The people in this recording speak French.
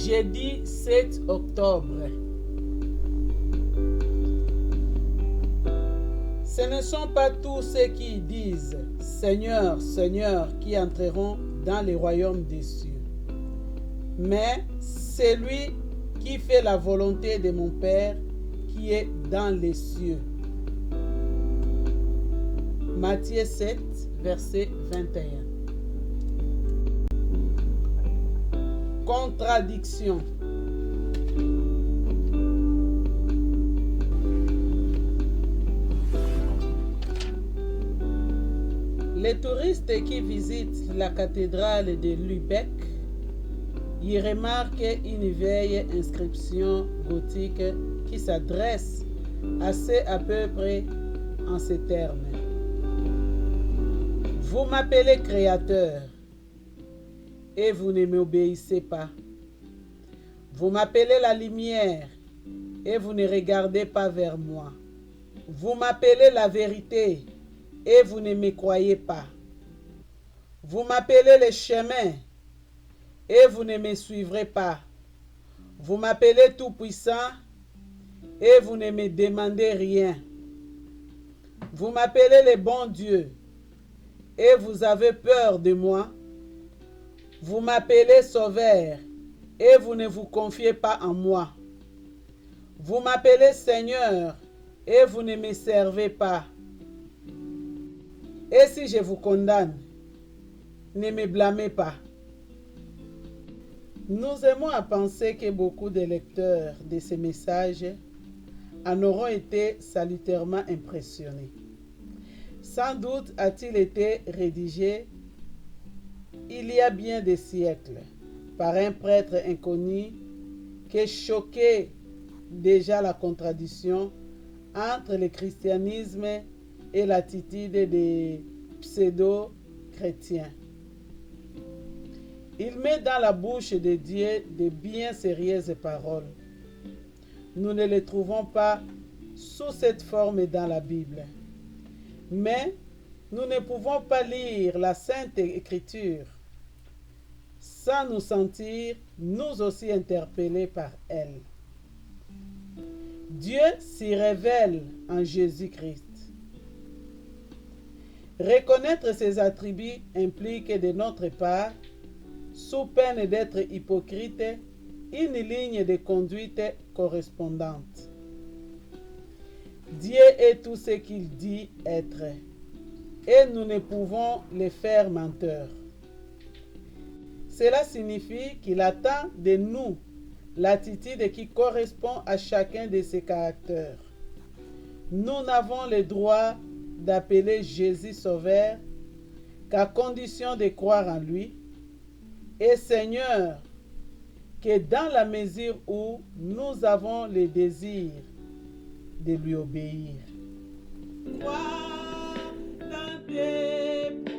Jeudi 7 octobre. Ce ne sont pas tous ceux qui disent « Seigneur, Seigneur » qui entreront dans le royaume des cieux, mais celui qui fait la volonté de mon Père qui est dans les cieux. Matthieu 7, verset 21. Contradiction. Les touristes qui visitent la cathédrale de Lübeck y remarquent une vieille inscription gothique qui s'adresse assez à peu près en ces termes. Vous m'appelez créateur et vous ne m'obéissez pas. Vous m'appelez la lumière et vous ne regardez pas vers moi. Vous m'appelez la vérité et vous ne me croyez pas. Vous m'appelez le chemin et vous ne me suivrez pas. Vous m'appelez tout-puissant et vous ne me demandez rien. Vous m'appelez le bon Dieu et vous avez peur de moi. Vous m'appelez sauveur et vous ne vous confiez pas en moi. Vous m'appelez Seigneur et vous ne me servez pas. Et si je vous condamne, ne me blâmez pas. Nous aimons à penser que beaucoup de lecteurs de ces messages en auront été salutairement impressionnés. Sans doute a-t-il été rédigé il y a bien des siècles par un prêtre inconnu qui choquait déjà la contradiction entre le christianisme et l'attitude des pseudo-chrétiens. Il met dans la bouche de Dieu de bien sérieuses paroles. Nous ne les trouvons pas sous cette forme dans la Bible. Mais nous ne pouvons pas lire la Sainte Écriture sans nous sentir nous aussi interpellés par elle. Dieu s'y révèle en Jésus-Christ. Reconnaître ses attributs implique de notre part, sous peine d'être hypocrite, une ligne de conduite correspondante. Dieu est tout ce qu'il dit être, et nous ne pouvons le faire menteur. Cela signifie qu'il attend de nous l'attitude qui correspond à chacun de ses caractères. Nous n'avons le droit d'appeler Jésus Sauveur qu'à condition de croire en lui, et Seigneur, que dans la mesure où nous avons le désir de lui obéir. Crois dans tes